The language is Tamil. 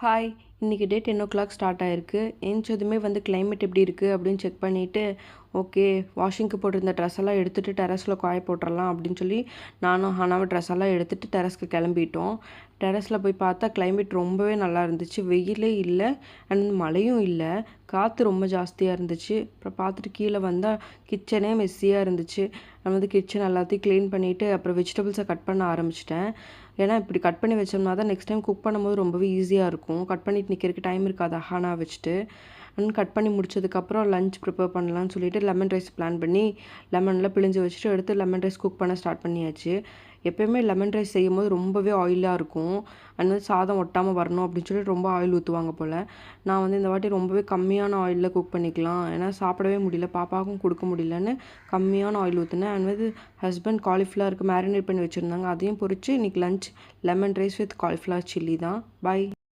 ஹாய், இன்றைக்கி டே 10 ஸ்டார்ட் ஆகிருக்கு. ஏஞ்சதுமே கிளைமேட் எப்படி இருக்குது அப்படின்னு செக் பண்ணிவிட்டு, ஓகே வாஷிங்க்கு போட்டிருந்த ட்ரெஸ் எல்லாம் எடுத்துகிட்டு டெரஸில் காய போட்டுடலாம் அப்படின்னு சொல்லி நானும் ஹனாவும் ட்ரெஸ் எல்லாம் எடுத்துகிட்டு டெரஸ்க்கு கிளம்பிட்டோம். டெரஸில் போய் பார்த்தா கிளைமேட் ரொம்பவே நல்லா இருந்துச்சு. வெயிலே இல்லை அண்ட் மழையும் இல்லை, காற்று ரொம்ப ஜாஸ்தியாக இருந்துச்சு. அப்புறம் பார்த்துட்டு கீழே வந்தால் கிச்சனே மெஸ்ஸியாக இருந்துச்சு. நான் கிச்சன் எல்லாத்தையும் க்ளீன் பண்ணிவிட்டு அப்புறம் வெஜிடபிள்ஸை கட் பண்ண ஆரம்பிச்சிட்டேன். ஏன்னா இப்படி கட் பண்ணி வச்சோம்னா தான் நெக்ஸ்ட் டைம் குக் பண்ணும்போது ரொம்பவே ஈஸியாக இருக்கும். கட் பண்ணிட்டு நிற்கிறதுக்கு டைம் இருக்காது ஹானா வச்சுட்டு. அண்ட் கட் பண்ணி முடிச்சதுக்கப்புறம் லஞ்ச் ப்ரிப்பேர் பண்ணலான்னு சொல்லிட்டு லெமன் ரைஸ் பிளான் பண்ணி லெமனில் பிழிஞ்சு வச்சுட்டு எடுத்து லெமன் ரைஸ் குக் பண்ண ஸ்டார்ட் பண்ணியாச்சு. எப்போயுமே லெமன் ரைஸ் செய்யும் போது ரொம்பவே ஆயிலாக இருக்கும். அண்ட் சாதம் ஒட்டாமல் வரணும் அப்படின்னு சொல்லிட்டு ரொம்ப ஆயில் ஊற்றுவாங்க போல். நான் இந்த வாட்டி ரொம்பவே கம்மியான ஆயிலில் குக் பண்ணிக்கலாம், ஏன்னா சாப்பிடவே முடியல, பாப்பாவுக்கும் கொடுக்க முடியலன்னு கம்மியான ஆயில் ஊற்றினேன். அண்ட் ஹஸ்பண்ட் காலிஃப்ளவருக்கு மேரினேட் பண்ணி வச்சுருந்தாங்க, அதையும் பொரித்து இன்றைக்கி lunch lemon rice with cauliflower chilli தான். பாய்.